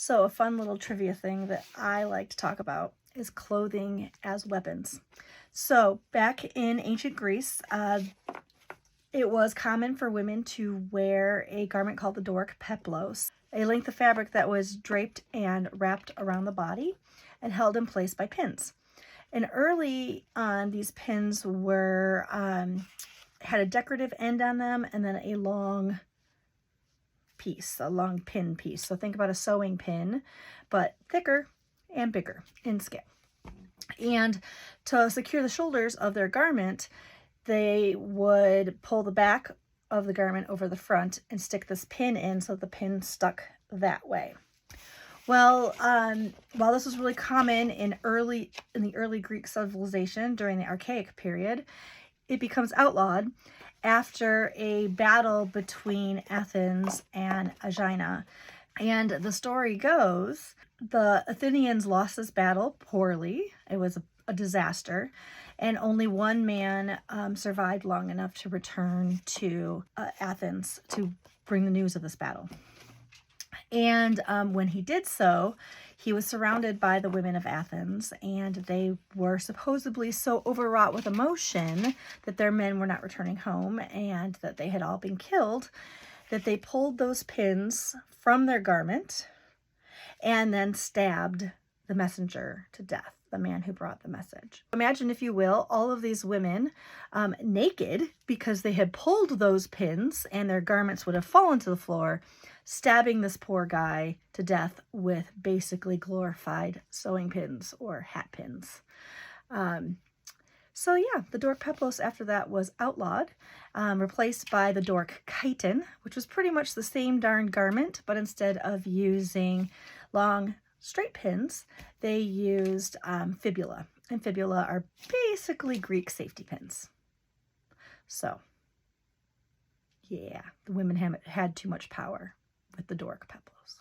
So a fun little trivia thing that I like to talk about is clothing as weapons. So back in ancient Greece, it was common for women to wear a garment called the Doric peplos, a length of fabric that was draped and wrapped around the body and held in place by pins. And early on, these pins were had a decorative end on them and then a long piece, a long pin piece. So think about a sewing pin, but thicker and bigger in scale. And to secure the shoulders of their garment, they would pull the back of the garment over the front and stick this pin in so the pin stuck that way. Well, while this was really common in the early Greek civilization during the Archaic period, it becomes outlawed after a battle between Athens and Aegina. And the story goes, the Athenians lost this battle poorly. It was a disaster. And only one man survived long enough to return to Athens to bring the news of this battle. And when he did so, he was surrounded by the women of Athens, and they were supposedly so overwrought with emotion that their men were not returning home and that they had all been killed, that they pulled those pins from their garment and then stabbed the messenger to death, the man who brought the message. Imagine, if you will, all of these women naked because they had pulled those pins and their garments would have fallen to the floor, stabbing this poor guy to death with basically glorified sewing pins or hat pins. So yeah, the Doric peplos after that was outlawed, replaced by the Doric chiton, which was pretty much the same darn garment, but instead of using long straight pins, they used fibula. And fibula are basically Greek safety pins. So yeah, the women had too much power with the Doric peplos.